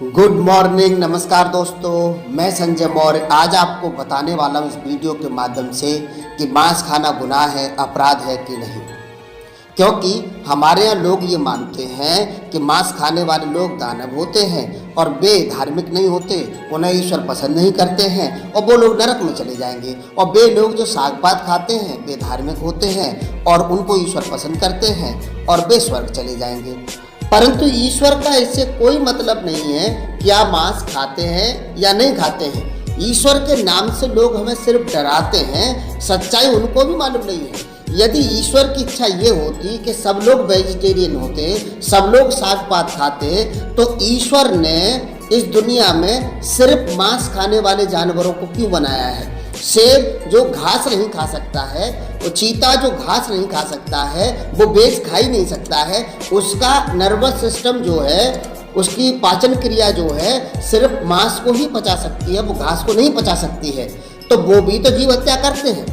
Good morning, नमस्कार दोस्तों। मैं संजय मौर्य आज आपको बताने वाला हूँ इस वीडियो के माध्यम से कि मांस खाना गुनाह है, अपराध है कि नहीं। क्योंकि हमारे यहाँ लोग ये मानते हैं कि मांस खाने वाले लोग दानव होते हैं और वे धार्मिक नहीं होते, उन्हें ईश्वर पसंद नहीं करते हैं और वो लोग नरक में चले जाएंगे। और वे लोग जो साग पात खाते हैं वे धार्मिक होते हैं और उनको ईश्वर पसंद करते हैं और वे स्वर्ग चले जाएंगे। परंतु ईश्वर का इससे कोई मतलब नहीं है कि आप मांस खाते हैं या नहीं खाते हैं। ईश्वर के नाम से लोग हमें सिर्फ डराते हैं, सच्चाई उनको भी मालूम नहीं है। यदि ईश्वर की इच्छा ये होती कि सब लोग वेजिटेरियन होते, सब लोग साग पात खाते, तो ईश्वर ने इस दुनिया में सिर्फ मांस खाने वाले जानवरों को क्यों बनाया है। शेर जो घास नहीं खा सकता है, वो चीता जो घास नहीं खा सकता है, वो बेज खा ही नहीं सकता है, उसका नर्वस सिस्टम जो है, उसकी पाचन क्रिया जो है सिर्फ मांस को ही पचा सकती है, वो घास को नहीं पचा सकती है। तो वो भी तो जीव हत्या करते हैं।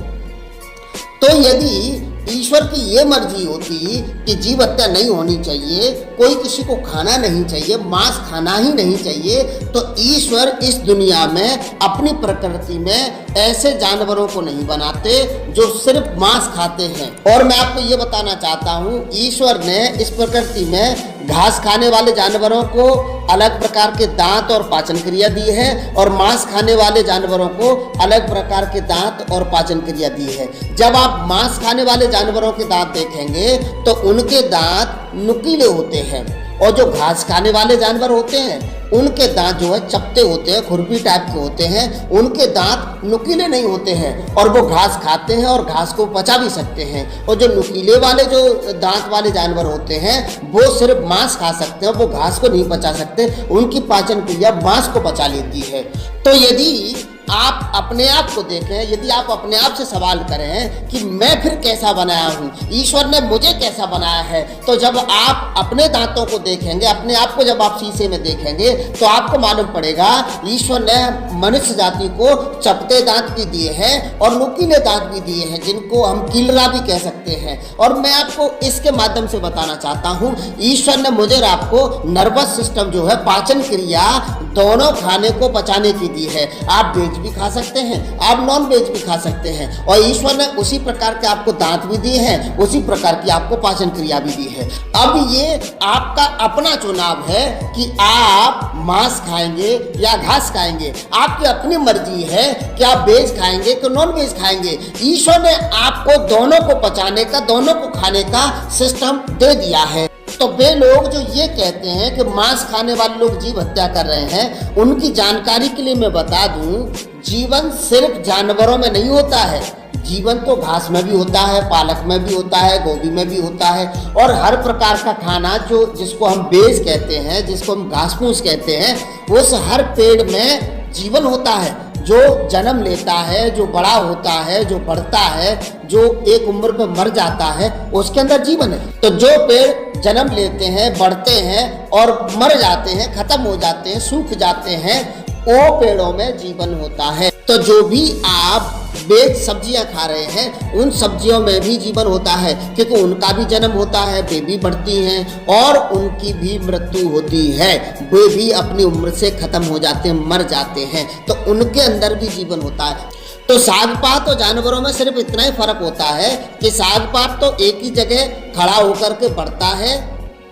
तो यदि ईश्वर की ये मर्जी होती कि जीव हत्या नहीं होनी चाहिए, कोई किसी को खाना नहीं चाहिए, मांस खाना ही नहीं चाहिए, तो ईश्वर इस दुनिया में अपनी प्रकृति में ऐसे जानवरों को नहीं बनाते जो सिर्फ मांस खाते हैं। और मैं आपको ये बताना चाहता हूँ, ईश्वर ने इस प्रकृति में घास खाने वाले जानवरों को अलग प्रकार के दांत और पाचन क्रिया दी है और मांस खाने वाले जानवरों को अलग प्रकार के दांत और पाचन क्रिया दी है। जब आप मांस खाने वाले जानवरों के दांत देखेंगे तो उनके दांत नुकीले होते हैं और जो घास खाने वाले जानवर होते हैं उनके दांत जो है चपटे होते हैं, खुरपी टाइप के होते हैं, उनके दांत नुकीले नहीं होते हैं और वो घास खाते हैं और घास को पचा भी सकते हैं। और जो नुकीले वाले जो दांत वाले जानवर होते हैं वो सिर्फ मांस खा सकते हैं, वो घास को नहीं पचा सकते, उनकी पाचन क्रिया मांस को पचा लेती है। तो यदि आप अपने आप को देखें, यदि आप अपने आप से सवाल करें कि मैं फिर कैसा बनाया हूँ, ईश्वर ने मुझे कैसा बनाया है, तो जब आप अपने दांतों को देखेंगे, अपने आप को जब आप शीशे में देखेंगे तो आपको मालूम पड़ेगा ईश्वर ने मनुष्य जाति को चपटे दांत भी दिए हैं और नुकीले दांत भी दिए हैं, जिनको हम किलरा भी कह सकते हैं। और मैं आपको इसके माध्यम से बताना चाहता हूँ, ईश्वर ने मुझे और आपको नर्वस सिस्टम जो है, पाचन क्रिया दोनों खाने को पचाने की दी है। आप वेज भी खा सकते हैं, आप नॉन वेज भी खा सकते हैं और ईश्वर ने उसी प्रकार के आपको दांत भी दिए हैं, उसी प्रकार की आपको पाचन क्रिया भी दी है। अब ये आपका अपना चुनाव है कि आप मांस खाएंगे या घास खाएंगे, आपकी अपनी मर्जी है कि आप वेज खाएंगे कि नॉन वेज खाएंगे। ईश्वर ने आपको दोनों को पचाने का, दोनों को खाने का सिस्टम दे दिया है। तो वे लोग जो ये कहते हैं कि मांस खाने वाले लोग जीव हत्या कर रहे हैं, उनकी जानकारी के लिए मैं बता दूं, जीवन सिर्फ जानवरों में नहीं होता है, जीवन तो घास में भी होता है, पालक में भी होता है, गोभी में भी होता है और हर प्रकार का खाना जो जिसको हम बेज कहते हैं, जिसको हम घास फूस कहते हैं, उस हर पेड़ में जीवन होता है। जो जन्म लेता है, जो बड़ा होता है, जो बढ़ता है, जो एक उम्र पे मर जाता है, उसके अंदर जीवन है। तो जो पेड़ जन्म लेते हैं, बढ़ते हैं और मर जाते हैं, खत्म हो जाते हैं, सूख जाते हैं, वो पेड़ों में जीवन होता है। तो जो भी आप बेज सब्जियां खा रहे हैं, उन सब्जियों में भी जीवन होता है, क्योंकि उनका भी जन्म होता है, बेबी बढ़ती हैं और उनकी भी मृत्यु होती है, वे भी अपनी उम्र से खत्म हो जाते हैं, मर जाते हैं, तो उनके अंदर भी जीवन होता है। तो साग पात और जानवरों में सिर्फ इतना ही फर्क होता है कि साग पात तो एक ही जगह खड़ा होकर के बढ़ता है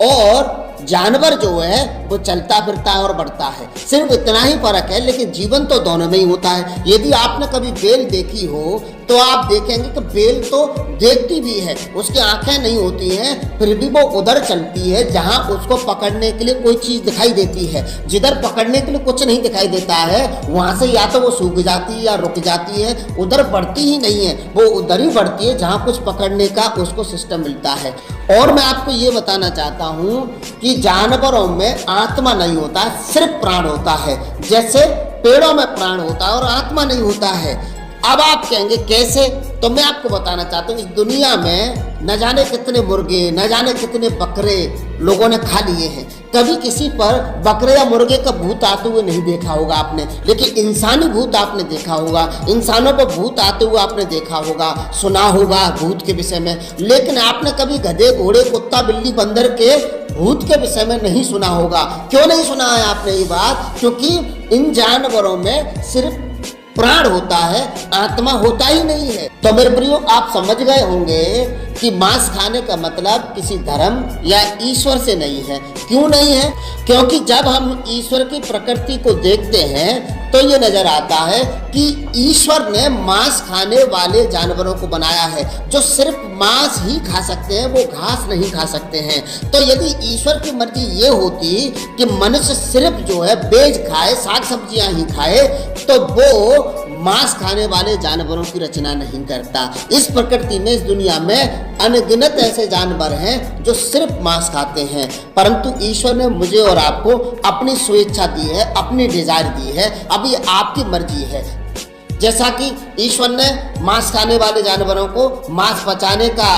और जानवर जो है वो चलता फिरता है और बढ़ता है, सिर्फ इतना ही फर्क है। लेकिन जीवन तो दोनों में ही होता है। यदि आपने कभी बेल देखी हो तो आप देखेंगे कि बेल तो देखती भी है, उसकी आंखें नहीं होती हैं, फिर भी वो उधर चलती है जहां उसको पकड़ने के लिए कोई चीज दिखाई देती है। जिधर पकड़ने के लिए कुछ नहीं दिखाई देता है वहां से या तो वो सूख जाती है या रुक जाती है, उधर बढ़ती ही नहीं है, वो उधर ही बढ़ती है जहां कुछ पकड़ने का उसको सिस्टम मिलता है। और मैं आपको ये बताना चाहता हूँ कि जानवरों में आत्मा नहीं होता, सिर्फ प्राण होता है। जैसे पेड़ों में प्राण होता है और आत्मा नहीं होता है। अब आप कहेंगे कैसे, तो मैं आपको बताना चाहता हूँ, इस दुनिया में न जाने कितने मुर्गे, न जाने कितने बकरे लोगों ने खा लिए हैं। कभी किसी पर बकरे या मुर्गे का भूत आते हुए नहीं देखा होगा आपने, लेकिन इंसानी भूत आपने देखा होगा, इंसानों पर भूत आते हुए आपने देखा होगा, सुना होगा भूत के विषय में। लेकिन आपने कभी गधे, घोड़े, कुत्ता, बिल्ली, बंदर के भूत के विषय में नहीं सुना होगा। क्यों नहीं सुना है आपने ये बात? क्योंकि इन जानवरों में सिर्फ प्राण होता है, आत्मा होता ही नहीं है। तो मेरे प्रियो, आप समझ गए होंगे कि मांस खाने का मतलब किसी धर्म या ईश्वर से नहीं है। क्यों नहीं है? क्योंकि जब हम ईश्वर की प्रकृति को देखते हैं तो ये नजर आता है कि ईश्वर ने मांस खाने वाले जानवरों को बनाया है जो सिर्फ मांस ही खा सकते हैं, वो घास नहीं खा सकते हैं। तो यदि ईश्वर की मर्जी ये होती कि मनुष्य सिर्फ जो है बेज खाए, साग सब्जियां ही खाए, तो वो मांस खाने वाले जानवरों की रचना नहीं करता। इस प्रकृति में, इस दुनिया में अनगिनत ऐसे जानवर हैं जो सिर्फ मांस खाते हैं, परंतु ईश्वर ने मुझे और आपको अपनी स्वेच्छा दी है, अपनी डिजायर दी है। अब ये आपकी मर्जी है। जैसा कि ईश्वर ने मांस खाने वाले जानवरों को मांस पचाने का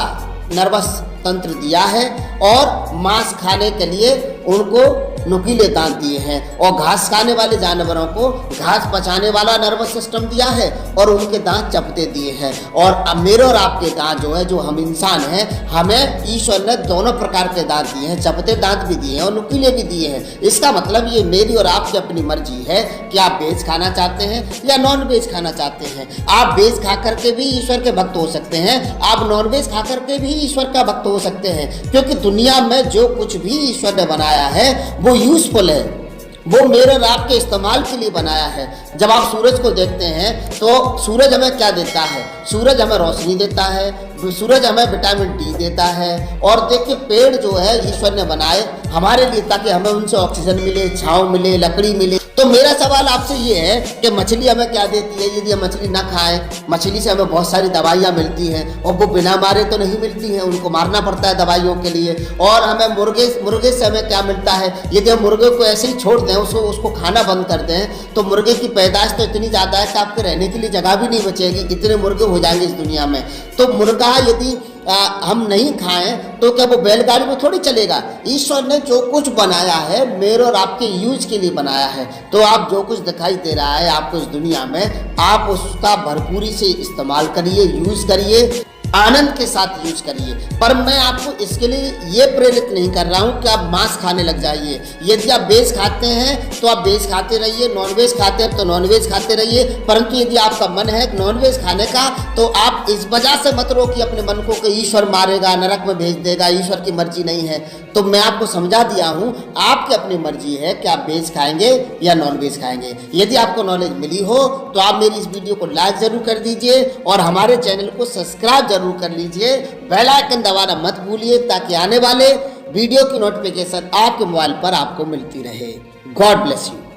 नर्वस तंत्र दिया है और मांस खाने के लिए उनको नुकीले दांत दिए हैं, और घास खाने वाले जानवरों को घास पचाने वाला नर्वस सिस्टम दिया है और उनके दांत चपटे दिए हैं। और अब मेरे और आपके दांत जो है, जो हम इंसान हैं, हमें ईश्वर ने दोनों प्रकार के दांत दिए हैं, चपटे दांत भी दिए हैं और नुकीले भी दिए हैं। इसका मतलब ये मेरी और आपकी अपनी मर्जी है कि आप वेज खाना चाहते हैं या नॉन वेज खाना चाहते हैं। आप वेज खा करके भी ईश्वर के भक्त हो सकते हैं, आप नॉन वेज खा करके भी ईश्वर का भक्त हो सकते हैं, क्योंकि दुनिया में जो कुछ भी ईश्वर ने बनाया है वो यूजफुल है, वो मेरे और आपके इस्तेमाल के लिए बनाया है। जब आप सूरज को देखते हैं तो सूरज हमें क्या देता है? सूरज हमें रोशनी देता है, सूरज हमें विटामिन डी देता है। और देखिए, पेड़ जो है ईश्वर ने बनाए हमारे लिए, ताकि हमें उनसे ऑक्सीजन मिले, छांव मिले, लकड़ी मिले। तो मेरा सवाल आपसे ये है कि मछली हमें क्या देती है? यदि हम मछली ना खाएं, मछली से हमें बहुत सारी दवाइयाँ मिलती हैं, और वो बिना मारे तो नहीं मिलती हैं, उनको मारना पड़ता है दवाइयों के लिए। और हमें मुर्गे से हमें क्या मिलता है? यदि हम मुर्गे को ऐसे ही छोड़ दें, उसको खाना बंद कर दें, तो मुर्गे की पैदाश तो इतनी ज़्यादा है कि आपके रहने के लिए जगह भी नहीं बचेगी, इतने मुर्गे हो जाएंगे इस दुनिया में। तो मुर्गा यदि हम नहीं खाएं तो क्या वो बैलगाड़ी में थोड़ी चलेगा? ईश्वर ने जो कुछ बनाया है मेरे और आपके यूज के लिए बनाया है। तो आप जो कुछ दिखाई दे रहा है आपको इस दुनिया में, आप उसका भरपूरी से इस्तेमाल करिए, यूज करिए, आनंद के साथ यूज करिए। पर मैं आपको इसके लिए ये प्रेरित नहीं कर रहा हूँ कि आप मांस खाने लग जाइए। यदि आप वेज खाते हैं तो आप वेज खाते रहिए, नॉन वेज खाते हैं तो नॉन वेज खाते रहिए। परंतु यदि आपका मन है नॉन वेज खाने का, तो आप इस वजह से मत रोकिए अपने मन को कि ईश्वर मारेगा, नरक में भेज देगा, ईश्वर की मर्जी नहीं है। तो मैं आपको समझा दिया हूँ, आपकी अपनी मर्जी है कि आप वेज खाएंगे या नॉन वेज खाएंगे। यदि आपको नॉलेज मिली हो तो आप मेरी इस वीडियो को लाइक जरूर कर दीजिए और हमारे चैनल को सब्सक्राइब जरूर कर लीजिए। बेल आइकन दबाना मत भूलिए, ताकि आने वाले वीडियो की नोटिफिकेशन आपके मोबाइल पर आपको मिलती रहे। God bless you.